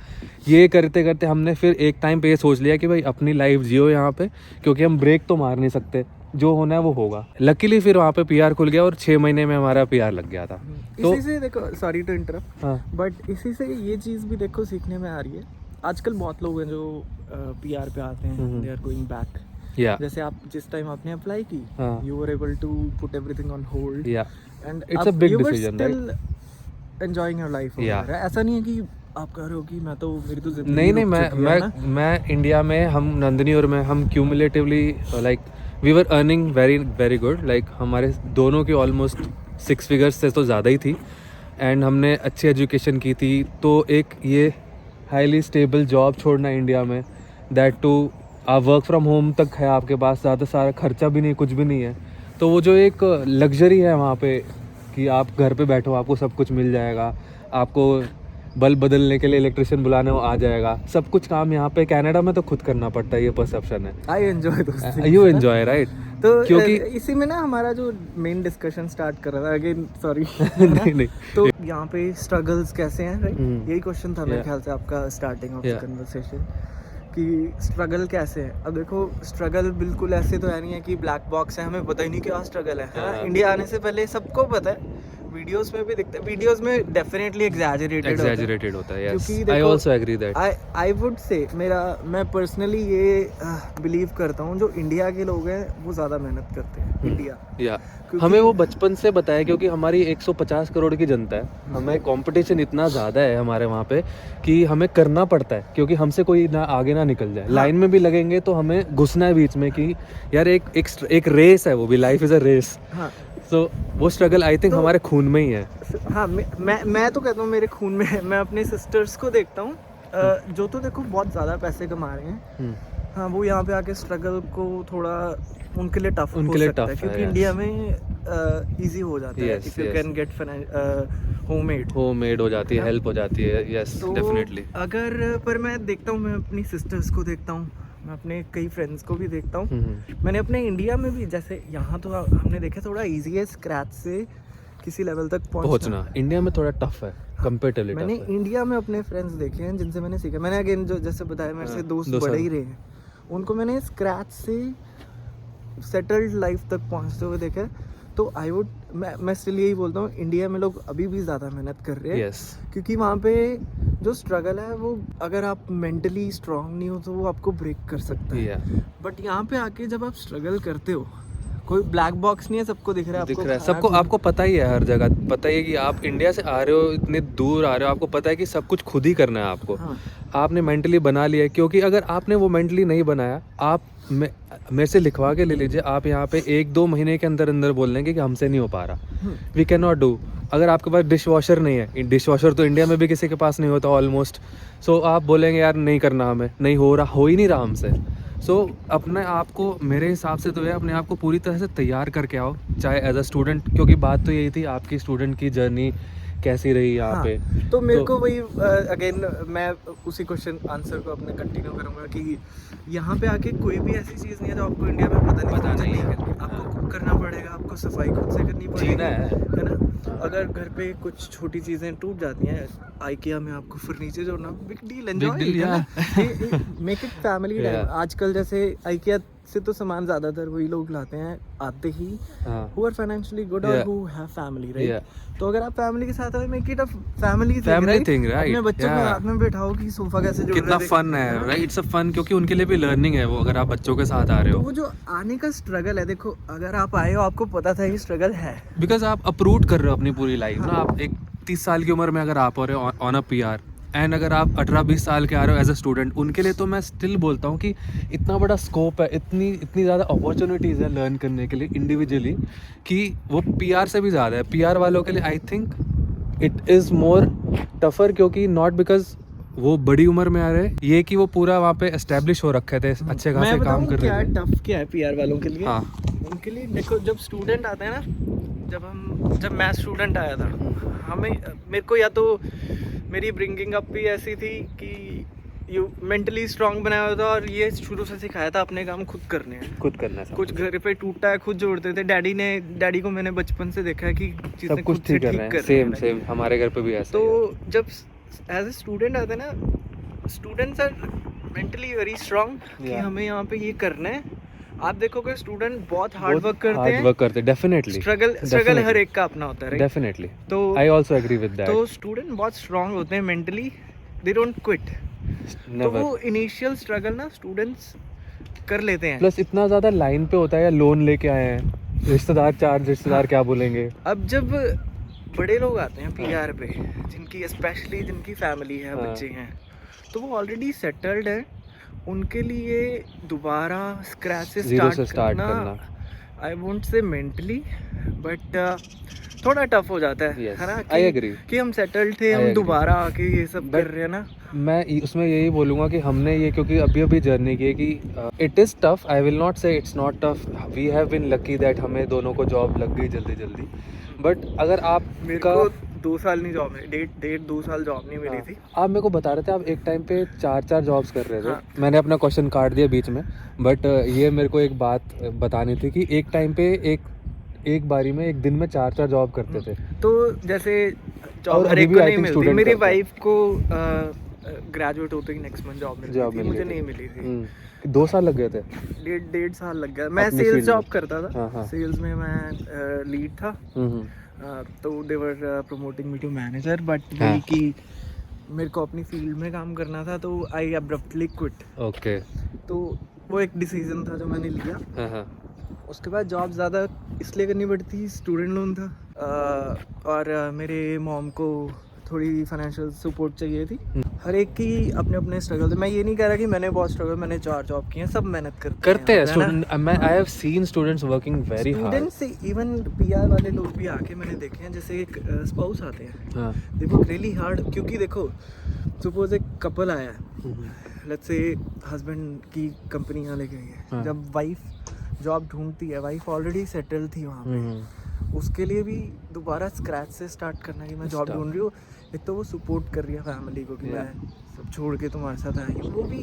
ये करते करते हमने फिर एक टाइम पे ये सोच लिया कि भाई अपनी लाइफ जियो यहाँ पे, क्योंकि हम ब्रेक तो मार नहीं सकते, जो होना है वो होगा। लकीली फिर वहाँ पे पीआर खुल गया और 6 महीने में हमारा पीआर लग गया था। तो इसी से देखो, सॉरी टू इंटरप्ट, हाँ बट इसी से ये चीज़ भी देखो सीखने में आ रही है। आजकल बहुत लोग हैं जो पीआर पे आते हैं, दे आर गोइंग बैक। या जैसे आप जिस टाइम आपने अप्लाई की, हाँ। You were able to put everything on hold, या and It's a big decision, changing your life. Yeah. ऐसा नहीं है कि आप कह रहे हो कि मैं तो मेरी तो जिंदगी नहीं रुक चुकी है ना। मैं इंडिया में, हम नंदनी और मैं, हम cumulatively like we were earning very very good, like हमारे दोनों की ऑलमोस्ट 6 फिगर्स से तो ज़्यादा ही थी, एंड हमने अच्छी एजुकेशन की थी। तो एक ये हाईली स्टेबल जॉब छोड़ना इंडिया में, दैट टू आप वर्क फ्रॉम होम तक है आपके पास, ज़्यादा सारा खर्चा भी नहीं, कुछ भी नहीं है। तो वो जो एक लग्जरी है वहाँ पे कि आप घर पे बैठो, आपको सब कुछ मिल जाएगा, आपको बल्ब बदलने के लिए इलेक्ट्रिशियन बुलाने वो आ जाएगा, सब कुछ काम यहाँ पे कनाडा में तो खुद करना पड़ता है, ये परसेप्शन है। आई एंजॉय दोस्त। You enjoy right. तो क्योंकि इसी में ना हमारा जो मेन डिस्कशन स्टार्ट कर रहा था, अगेन सॉरी नहीं नहीं तो यहाँ पे स्ट्रगल्स कैसे हैं, राइट? यही क्वेश्चन था मेरे Yeah. ख्याल से आपका starting of the Yeah. Conversation, कि स्ट्रगल कैसे है। अब देखो, स्ट्रगल बिल्कुल ऐसे तो है नहीं है कि ब्लैक बॉक्स है, हमें पता ही नहीं क्या स्ट्रगल है। हाँ, इंडिया आने से पहले सबको पता है, वीडियोस में भी दिखता है, वीडियोस में डेफिनेटली एग्जैजरेटेड होता है। यस, क्योंकि आई देखो, also agree that. I would say मैं पर्सनली ये बिलीव करता हूँ, जो इंडिया के लोग हैं वो ज़्यादा मेहनत करते हैं इंडिया। या हमें वो बचपन से बताया, क्योंकि हमारी 150 करोड़ की जनता है, हमें कंपटीशन इतना ज़्यादा है हमारे वहाँ पे कि हमें करना पड़ता है, क्योंकि हमसे कोई ना आगे ना निकल जाए। लाइन में भी लगेंगे तो हमें घुसना है बीच में कि यार एक रेस है, वो भी लाइफ इज़ अ रेस। हाँ, तो वो स्ट्रगल आई थिंक हमारे खून में ही है। हाँ, मैं तो कहता हूँ मेरे खून में है। मैं अपने सिस्टर्स को देखता हूँ, जो तो देखो बहुत ज़्यादा पैसे कमा रहे हैं। हाँ, वो यहाँ पे आके स्ट्रगल को थोड़ा उनके लिए टफ हो सकता है, क्योंकि इंडिया में इजी हो जाता है if you can get homemade हो जाती है, हेल्प हो जाती है। Yes, definitely. अगर पर मैं देखता हूँ, मैं अपनी सिस्टर्स को देखता हूँ, मैं अपने कई फ्रेंड्स को भी देखता हूँ। मैंने अपने इंडिया में भी, जैसे यहाँ तो हमने देखा थोड़ा इजी है स्क्रैच से किसी लेवल तक पहुँचना, इंडिया में थोड़ा टफ है कंपैरेटिवली। मैंने इंडिया में अपने फ्रेंड्स देखे हैं जिनसे मैंने सीखा। मैंने अगेन जो जैसे बताया, मेरे से दोस्त बड़े ही रहे हैं, उनको मैंने स्क्रैच से सेटल्ड लाइफ तक पहुंचते हुए देखा है। तो मैं स्टिल यही बोलता हूँ, इंडिया में लोग अभी भी ज़्यादा मेहनत कर रहे हैं। क्योंकि वहाँ पे जो स्ट्रगल है वो, अगर आप मेंटली स्ट्रांग नहीं हो तो वो आपको ब्रेक कर सकता है। बट यहाँ पे आके जब आप स्ट्रगल करते हो, कोई ब्लैक बॉक्स नहीं है, सबको दिख रहा है, सबको आपको पता ही है, हर जगह पता ही है कि आप इंडिया से आ रहे हो, इतने दूर आ रहे हो, आपको पता है कि सब कुछ खुद ही करना है आपको। हाँ। आपने मेंटली बना लिया है, क्योंकि अगर आपने वो मेंटली नहीं बनाया, आप मेरे से लिखवा के ले लीजिए, आप यहाँ पे 1-2 महीने के अंदर अंदर बोल देंगे कि हमसे नहीं हो पा रहा, वी कैन नॉट डू। अगर आपके पास डिश वॉशर नहीं है, डिश वॉशर तो इंडिया में भी किसी के पास नहीं होता ऑलमोस्ट, सो आप बोलेंगे यार नहीं करना, हमें नहीं हो ही नहीं रहा हमसे। सो अपने आप को, मेरे हिसाब से तो है, अपने आप को पूरी तरह से तैयार करके आओ, चाहे एज अ स्टूडेंट, क्योंकि बात तो यही थी आपकी स्टूडेंट की जर्नी कैसी रही यहाँ पे। तो मेरे को वही अगेन मैं उसी क्वेश्चन आंसर को अपने कंटिन्यू करूँगा कि यहाँ पे आके कोई भी ऐसी चीज़ नहीं है जो आपको इंडिया में पता नहीं है। आपको कुक करना पड़ेगा, आपको सफाई खुद से करनी पड़ेगी, है ना। अगर घर पे कुछ छोटी चीज़ें टूट जाती हैं, आइकिया में आपको फर्नीचर जोड़ना, big deal, enjoy, make it family time. आजकल जैसे आइकिया से तो सामान ज्यादातर वही लोग लाते हैं आते ही, who are financially good or who have family, right? तो अगर आप फैमिली के साथ आए, make it a family thing, right? अपने बच्चों को साथ में बैठाओ कि सोफा कैसे जोड़ रहे हैं, कितना फन है, राइट? इट्स अ फन, क्योंकि उनके लिए भी लर्निंग है वो, अगर आप बच्चों के साथ आ रहे हो। तो वो जो आने का स्ट्रगल है, देखो अगर आप आए हो, आपको पता था ये स्ट्रगल है, बिकॉज आप अप्रूव कर रहे हो अपनी पूरी लाइफ ना। आप एक 30 साल की उम्र में अगर आप आ रहे हो ऑन अ पीआर, एंड अगर आप 18-20 साल के आ रहे हो एज अ स्टूडेंट, उनके लिए तो मैं स्टिल बोलता हूँ कि इतना बड़ा स्कोप है, इतनी ज़्यादा अपॉर्चुनिटीज़ है लर्न करने के लिए इंडिविजुअली, कि वो पीआर से भी ज़्यादा है। पीआर वालों के लिए I think it is more tougher, क्योंकि नॉट बिकॉज वो बड़ी उम्र में आ रहे हैं, ये कि वो पूरा वहाँ पे एस्टेब्लिश हो रखे थे, अच्छे खासे काम कर रहे थे। टफ क्या है पीआर वालों के लिए? हाँ, उनके लिए देखो, जब स्टूडेंट आते हैं ना, जब मैं स्टूडेंट आया था, हमें मेरे को या तो मेरी ब्रिंगिंग अप भी ऐसी थी कि यू मेंटली स्ट्रांग बनाया हुआ था, और ये शुरू से सिखाया था अपने काम खुद करने हैं, खुद करना है, कुछ घर पे टूटा है खुद जोड़ते थे। डैडी को मैंने बचपन से देखा है कि चीज़ें सब कुछ खुद से ठीक कर रहे हैं। सेम हमारे घर पे भी ऐसा ही है। तो जब एज ए स्टूडेंट आते हैं ना, students are mentally very strong कि हमें यहाँ पे ये करना है। आप देखोगे स्टूडेंट बहुत हार्ड वर्क करते हैं, डेफिनेटली स्ट्रगल हर एक का अपना होता है, डेफिनेटली। तो I also agree with that. तो स्टूडेंट बहुत स्ट्रांग होते हैं मेंटली, दे डोंट क्विट। तो वो इनिशियल स्ट्रगल ना स्टूडेंट्स कर लेते हैं। प्लस इतना ज्यादा लाइन पे होता है, या लोन लेके आए हैं, रिश्तेदार क्या बोलेंगे। अब जब बड़े लोग आते हैं पीआर पे, जिनकी फैमिली है, बच्चे हैं, तो वो ऑलरेडी सेटल्ड है, उनके लिए दोबारा स्क्रैच से स्टार्ट करना I won't say mentally but थोड़ा टफ हो जाता है, है ना? आई एग्री कि हम सेटल्ड थे, हम दोबारा आके ये सब कर रहे हैं ना। मैं उसमें यही बोलूँगा कि हमने ये क्योंकि अभी जर्नी की है कि it is tough, I will not say it's not tough, we have been lucky that हमें दोनों को जॉब लग गई जल्दी। बट अगर आप मेरे को 2 साल नहीं जॉब मिली, 2 साल जॉब नहीं मिली थी। आप मेरे को बता रहे थे आप एक टाइम पे 4 जॉब्स कर रहे थे। हाँ। मैंने अपना क्वेश्चन काट दिया बीच में, बट ये मेरे को एक बात बतानी थी कि एक टाइम पे एक बारी में एक दिन में 4 जॉब करते थे। तो जैसे जॉब और हर एक अभी को भी I नहीं think मिलती। student मेरी करते हैं। वाइफ को ग्रेजुएट होते ही नेक्स्ट मंथ जॉब मिली थी, मुझे नहीं मिली थी। 2 साल लग गए थे। 1.5 साल लग गया। मैं अपनी सेल्स field जॉब में। करता था। हाँ, हाँ। सेल्स में मैं लीड था। तो they were promoting me to manager, but हाँ। वही कि मेरे को अपनी फील्ड में काम करना था, तो आई अब्रप्टली क्विट। ओके। तो वो एक डिसीजन था जो मैंने लिया। हाँ। उसके बाद जॉब ज़्यादा इसलिए करनी पड़ती, स्टूडेंट लोन था, और मेरे मॉम को थोड़ी फाइनेंशियल सपोर्ट चाहिए थी। हर एक की अपने अपने स्ट्रगल थे। मैं ये नहीं कह रहा कि मैंने बहुत स्ट्रगल, मैंने 4 जॉब की हैं, सब मेहनत करते हैं स्टूडेंट। मैं I have seen students working very hard. Students even PR वाले लोग भी आके मैंने देखे हैं, जैसे एक स्पाउस आते हैं, हाँ। They work really hard. क्योंकि देखो, सपोज एक कपल आया है, लेट्स से हस्बैंड की कंपनी यहाँ लेके गई है, हाँ। जब वाइफ जॉब ढूंढती है, वाइफ ऑलरेडी सेटल थी वहाँ पे, उसके लिए भी दोबारा स्क्रैच से स्टार्ट करना कि मैं जॉब ढूंढ रही हूँ। एक तो वो सपोर्ट कर रही है फैमिली को कि मैं सब छोड़ के तुम्हारे साथ आई हूँ, वो भी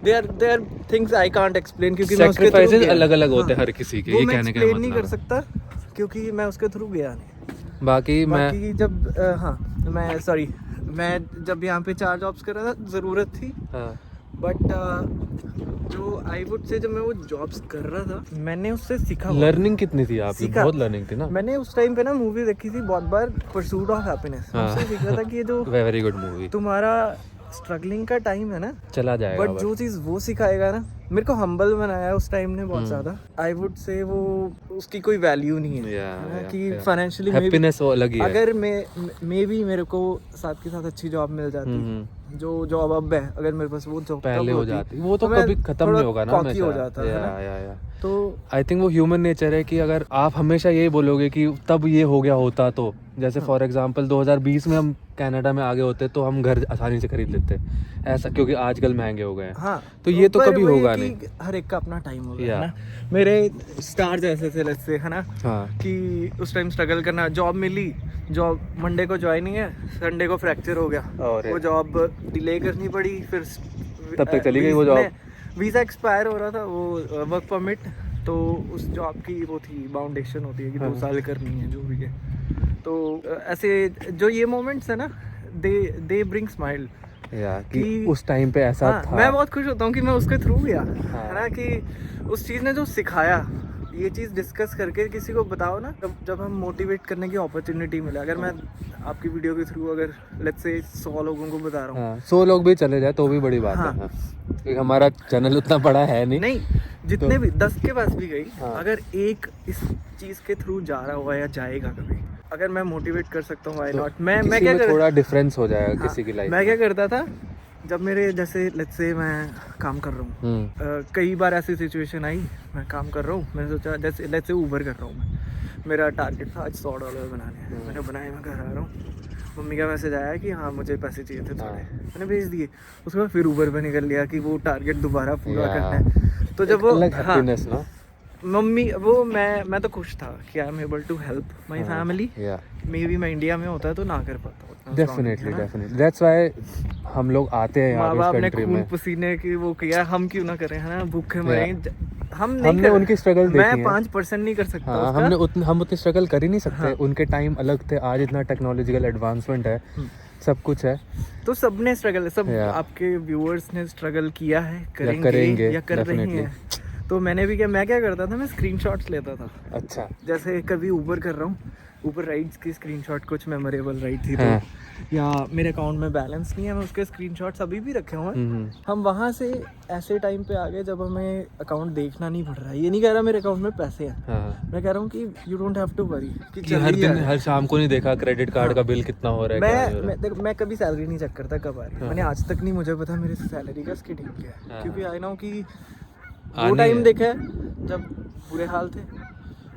they are things I can't explain, क्योंकि मैं उसके थ्रू गया। अलग होते हैं हर किसी के, ये कहने का एक्सप्लेन नहीं मतलब कर सकता क्योंकि मैं उसके थ्रू गया नहीं। बाकी बाकी जब मैं जब यहाँ पे 4 जॉब्स कर रहा था, ज़रूरत थी, बट जो आई वुड से जब मैं वो जॉब्स कर रहा था, मैंने उससे सीखा। लर्निंग कितनी थी आपकी? बहुत लर्निंग थी ना। मैंने उस टाइम पे ना मूवी देखी थी बहुत बार, परसूट ऑफ हैप्पीनेस। उससे सीखा था कि ये जो वेरी गुड मूवी, तुम्हारा स्ट्रगलिंग का टाइम है ना, चला जाएगा, बट जो चीज़ वो सिखाएगा ना, मेरे को हम्बल बनाया उस टाइम ने बहुत ज़्यादा। आई वुड से वो उसकी कोई वैल्यू नहीं है कि फाइनेंशियली हैप्पीनेस वो अलग ही है। अगर मे भी मेरे को साथ के साथ अच्छी जॉब मिल जाती, जो जॉब अब है, अगर मेरे पास वो जॉब पहले हो जाती, वो तो कभी खत्म नहीं होगा ना, हमेशा हो जाता है ना। तो आई थिंक वो ह्यूमन नेचर है कि अगर आप हमेशा यही बोलोगे कि तब ये हो गया होता, तो जैसे फॉर एग्जांपल 2020 में हम कनाडा में आगे होते तो हम घर आसानी से खरीद लेते, ऐसा, क्योंकि आजकल महंगे हो गए हैं। हाँ, तो ये तो कभी होगा नहीं। हर एक का अपना टाइम होगा ना। मेरे स्टार ऐसे थे, लेट्स से, है ना, हाँ। कि उस टाइम स्ट्रगल करना, जॉब मिली, जॉब मंडे को ज्वाइनिंग है, संडे को फ्रैक्चर हो गया, वो जॉब डिले करनी पड़ी, फिर तब तक चली गई वो जॉब। वीज़ा एक्सपायर हो रहा था, वो वर्क परमिट, तो उस जॉब की वो थी, बाउंडेशन होती है कि 2 साल करनी है, जो भी है। तो ऐसे जो ये मोमेंट्स है ना, दे ब्रिंग स्माइल कि उस टाइम पे ऐसा था। मैं बहुत खुश होता हूँ कि मैं उसके थ्रू गया, है ना, कि उस चीज़ ने जो सिखाया, ये चीज़ डिस्कस करके किसी को बताओ ना, जब हम मोटिवेट करने की अपॉर्चुनिटी मिले। अगर मैं आपकी वीडियो के थ्रू अगर लेट्स से 100 लोगों को बता रहा हूँ, 100 लोग भी चले जाए तो भी बड़ी बात है, क्योंकि हमारा चैनल उतना बड़ा है नहीं, जितने भी 10 के पास भी गई, अगर एक इस चीज़ के थ्रू जा रहा हुआ या जाएगा कभी, अगर मैं मोटिवेट कर सकता हूँ, व्हाई नॉट। मैं क्या थोड़ा डिफरेंस हो जाएगा किसी की लाइफ। मैं क्या करता था, जब मेरे जैसे लेट्स से मैं काम कर रहा हूँ, कई बार ऐसी सिचुएशन आई, मैं काम कर रहा हूँ, मैंने सोचा जैसे लेट्स से ऊबर कर रहा हूँ, मेरा टारगेट था आज $100 बनाने हैं, मैंने बनाए, मैं घर आ रहा हूँ, मम्मी का मैसेज आया कि हाँ मुझे पैसे चाहिए थे थोड़े, मैंने भेज दिए। उसके बाद फिर ऊबर पे निकल लिया कि वो टारगेट दोबारा पूरा करना है। तो जब वो मम्मी वो मैं तो खुश था कि I am able to help my family. या मे बी मैं इंडिया में होता तो ना कर पाता उतना डेफिनेटली डेफिनेटली दैट्स व्हाई हम लोग आते हैं माँ यहाँ बाप पे ने इस कंट्री खून में। पसीने की वो किया, हम क्यों ना करें, है ना, भूखे मरेंगे हम नहीं हमने उनकी स्ट्रगल देखी मैं है। 5% नहीं कर सकता हाँ, उसका। हम उतनी स्ट्रगल कर ही नहीं सकते। हाँ। उनके टाइम अलग थे, आज इतना टेक्नोलॉजिकल एडवांसमेंट है, सब कुछ है। तो सबने स्ट्रगल, सब Yeah. आपके व्यूअर्स ने स्ट्रगल किया है, करेंगे, या कर रही definitely. हैं। तो मैंने भी मैं क्या करता था, मैं स्क्रीनशॉट्स लेता था। अच्छा जैसे कभी ऊबर कर रहा हूँ, ऊबर राइड्स की स्क्रीनशॉट, कुछ मेमोरेबल राइड थी हाँ। तो, या मेरे अकाउंट में बैलेंस नहीं है, मैं उसके स्क्रीनशॉट्स अभी भी रखे हुए हैं। हम्म। हम वहाँ से ऐसे टाइम पे आ गए जब हमें अकाउंट देखना नहीं पड़ रहा है। ये नहीं कह रहा मेरे अकाउंट में पैसे हैं, हाँ मैं कह रहा हूँ कि you don't have to worry कि कि हर चल ही दिन आएगा। हर शाम को नहीं देखा क्रेडिट कार्ड हाँ। का बिल कितना हो रहा है, क्या नहीं हो रहा है। मैं कभी सैलरी नहीं चेक करता कब आ रही है। हाँ। मैंने आज तक नहीं मुझे पता मेरी सैलरी का स्कीडिंग क्या है, हाँ। क्योंकि आई नो कि वो आनी टाइम है। देखा है जब बुरे हाल थे,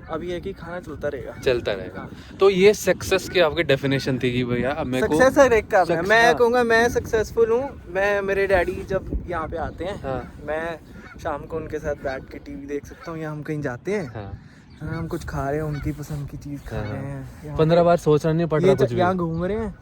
अभी है कि खाना चलता रहेगा। चलता रहेगा। तो ये सक्सेस की आपकी डेफिनेशन थी कि भैया अब मेरे को सक्सेस हर एक का है। मैं हाँ। कहूँगा मैं सक्सेसफुल हूँ। मैं, मेरे डैडी जब यहाँ पे आते हैं, हाँ। मैं शाम को उनके साथ बैठ के टीवी देख सकता हूँ, या हम कहीं जाते हैं, हाँ। हम कुछ खा रहे हैं, उनकी पसंद की चीज़ खा रहे हैं, 15 बार सोचना नहीं पड़ रहा कुछ भी। यहाँ घूम रहे हैं,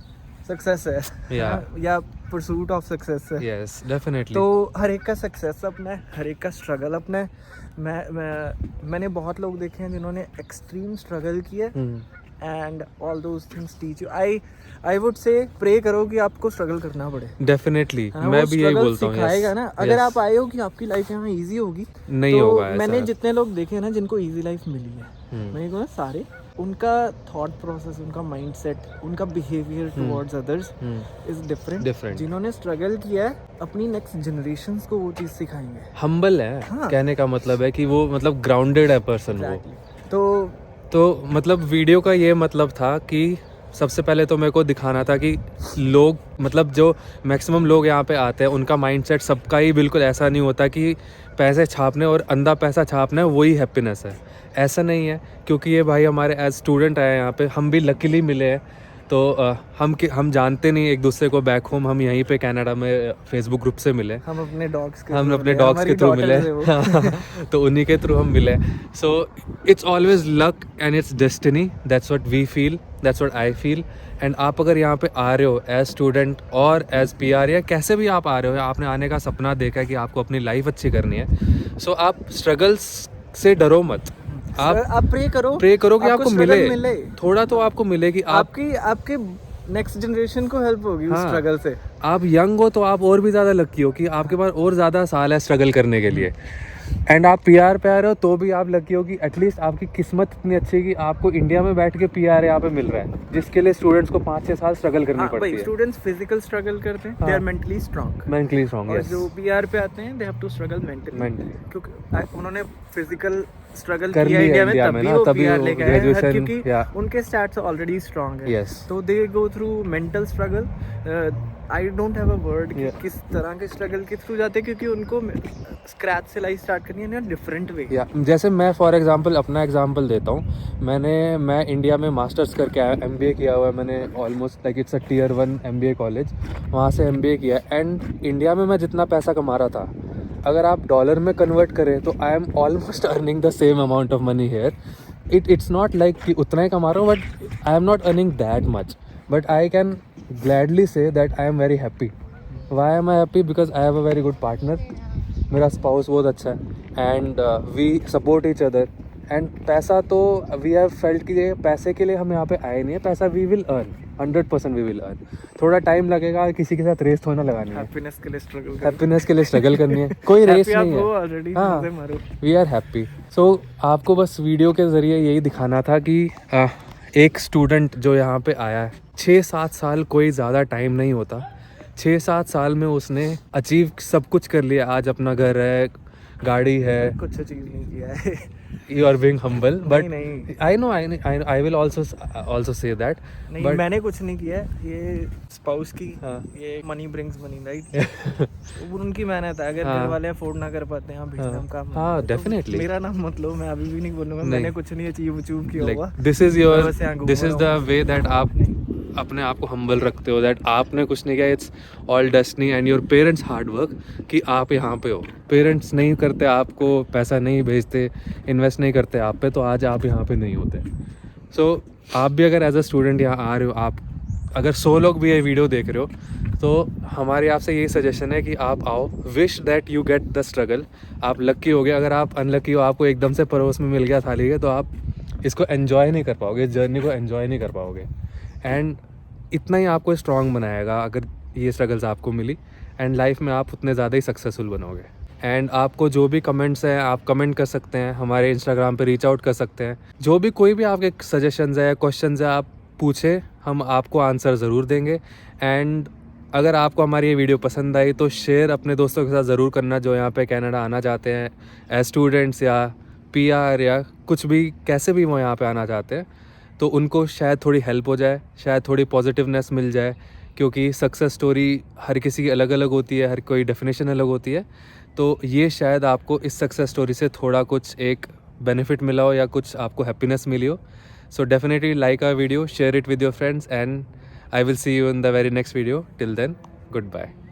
सक्सेस है। Yeah. या परसूट ऑफ सक्सेस है। Yes definitely. तो हर एक का सक्सेस अपना है, हर एक का स्ट्रगल अपना है। मैंने बहुत लोग देखे हैं जिन्होंने एक्सट्रीम स्ट्रगल किया and all those things teach you. I would say pray करो कि आपको स्ट्रगल करना पड़े। डेफिनेटली हाँ, मैं वो भी यही struggle बोलता हूँ। सिखाएगा yes, ना। अगर yes. आप आए हो कि आपकी लाइफ यहाँ इजी होगी, नहीं तो होगा ऐसा। मैंने जितने लोग देखे हैं ना जिनको इजी लाइफ मिली है, हम्म। मैंने कहा सारे, उनका थॉट प्रोसेस, उनका माइंडसेट, उनका behaviour towards others is different. जिन्होंने स्ट्रगल किया है, अपनी नेक्स्ट जनरेशंस को वो चीज़ सिखाएंगे। हम्बल है। हाँ। कहने का मतलब है कि वो मतलब ग्राउंडेड है पर्सन वो। तो मतलब वीडियो का ये मतलब था कि सबसे पहले तो मेरे को दिखाना था कि लोग मतलब जो मैक्सिमम लोग यहाँ पे आते हैं उनका माइंडसेट सबका ही बिल्कुल ऐसा नहीं होता कि पैसे छापने और अंधा पैसा छापना है वही हैप्पीनेस है। ऐसा नहीं है, क्योंकि ये भाई हमारे एज स्टूडेंट आए यहाँ पे, हम भी लकीली मिले हैं। तो हम जानते नहीं एक दूसरे को बैक होम, हम यहीं पे कनाडा में फेसबुक ग्रुप से मिले। हम अपने डॉग्स के थ्रू मिले। तो उन्हीं के थ्रू हम मिले। So it's always luck and it's destiny, that's what we feel, that's what I feel. And आप अगर यहाँ पे आ रहे हो एज स्टूडेंट और एज PR या कैसे भी आप आ रहे हो, आपने आने का सपना देखा है कि आपको अपनी लाइफ अच्छी करनी है, सो आप स्ट्रगल्स से डरो मत। आप प्रे करो कि आपको मिले थोड़ा, तो आपको मिले कि आपके नेक्स्ट जनरेशन को हेल्प होगी उस स्ट्रगल से। आप यंग हो तो आप और भी ज़्यादा लकी हो कि आपके पास और ज़्यादा साल है स्ट्रगल करने के लिए। एंड आप PR पे आ रहे हो तो भी आप लकी हो कि एटलीस्ट आपकी किस्मत इतनी अच्छी है कि आपको इंडिया में बैठ के PR यहाँ पे मिल रहा है, जिसके लिए स्टूडेंट्स को 5-6 साल स्ट्रगल करनी पड़ती है। स्टूडेंट्स फिजिकल स्ट्रगल करते हैं, दे आर मेंटली स्ट्रांग। और जो PR पे आते हैं, they have to struggle mentally, क्योंकि उन्होंने फिजिकल स्ट्रगल किया इंडिया में, तभी वो PR लेके आए हैं, क्योंकि उनके स्टैट्स ऑलरेडी स्ट्रांग है। तो they go through mental struggle. I don't have a word कि किस तरह के स्ट्रगल के थ्रू जाते हैं, क्योंकि उनको स्क्रैच से लाइफ स्टार्ट करनी है डिफरेंट वे। जैसे मैं फॉर एग्जांपल अपना एग्जांपल देता हूँ। मैं इंडिया में मास्टर्स करके आया, MBA किया हुआ है मैंने, almost like it's a Tier 1 MBA college, वहाँ से MBA किया। एंड इंडिया में मैं जितना पैसा कमा रहा था, अगर आप डॉलर में कन्वर्ट करें तो I am almost earning the same amount of money here. It's not like कि उतना ही कमा रहा हूँ, but I am not earning that much, but I can gladly say that I am very happy. Why am I happy? Because I have a very good partner. मेरा spouse बहुत अच्छा है and we support each other. And पैसा तो we have felt कि पैसे के लिए हम यहाँ पे आए नहीं है, पैसा we will earn, 100% we will earn. थोड़ा टाइम लगेगा, किसी के साथ रेस थोड़ा लगानी है, हैप्पीनेस के लिए स्ट्रगल करनी है, कोई रेस नहीं है। हाँ, वी आर हैप्पी। सो आपको बस वीडियो के ज़रिए यही दिखाना था कि एक स्टूडेंट जो यहाँ पे आया है, 6-7 साल कोई ज़्यादा टाइम नहीं होता। 6-7 साल में उसने अचीव सब कुछ कर लिया। आज अपना घर है, गाड़ी है, कुछ अचीव नहीं किया है। You are being humble, but I will also say that. नहीं, but मैंने कुछ नहीं किया है। ये स्पाउस की ये मनी ब्रिंग्स मनी, राइट? उनकी मेहनत है। अगर घर वाले अफोर्ड ना कर पाते हैं भेजना हम काम, हाँ डेफिनेटली मेरा नाम मतलब मैं अभी भी नहीं बोलूँगा मैंने कुछ नहीं अचीव किया होगा। This is the way that आप अपने आप को हम्बल रखते हो दैट आपने कुछ नहीं किया, it's all destiny and your parents hard work कि आप यहाँ पे हो। पेरेंट्स नहीं करते, आपको पैसा नहीं भेजते, इन्वेस्ट नहीं करते आप पे, तो आज आप यहाँ पे नहीं होते। सो आप भी अगर एज अ स्टूडेंट यहाँ आ रहे हो, आप अगर 100 लोग भी ये वीडियो देख रहे हो, तो हमारी आपसे यही सजेशन है कि आप आओ। Wish that you get the struggle. आप लक्की हो गए, अगर आप अनलक्की हो, आपको एकदम से परोस में मिल गया थाली के, तो आप इसको एन्जॉय नहीं कर पाओगे, इस जर्नी को एन्जॉय नहीं कर पाओगे। एंड इतना ही आपको स्ट्रॉन्ग बनाएगा अगर ये स्ट्रगल्स आपको मिली, एंड लाइफ में आप उतने ज़्यादा ही सक्सेसफुल बनोगे। एंड आपको जो भी कमेंट्स हैं आप कमेंट कर सकते हैं, हमारे इंस्टाग्राम पे रीच आउट कर सकते हैं। जो भी कोई भी आपके सजेशंस है, क्वेश्चंस है, आप पूछें, हम आपको आंसर ज़रूर देंगे। एंड अगर आपको हमारी ये वीडियो पसंद आई तो शेयर अपने दोस्तों के साथ ज़रूर करना जो यहाँ पे कनाडा आना चाहते हैं एज स्टूडेंट्स या PR या कुछ भी, कैसे भी वो यहाँ पे आना चाहते हैं, तो उनको शायद थोड़ी हेल्प हो जाए, शायद थोड़ी पॉजिटिवनेस मिल जाए। क्योंकि सक्सेस स्टोरी हर किसी की अलग अलग होती है, हर कोई डेफिनेशन अलग होती है। तो ये शायद आपको इस सक्सेस स्टोरी से थोड़ा कुछ एक बेनिफिट मिला हो या कुछ आपको हैप्पीनेस मिली हो। So definitely like our video, share it with your friends, and I will see you in the very next video. Till then, goodbye.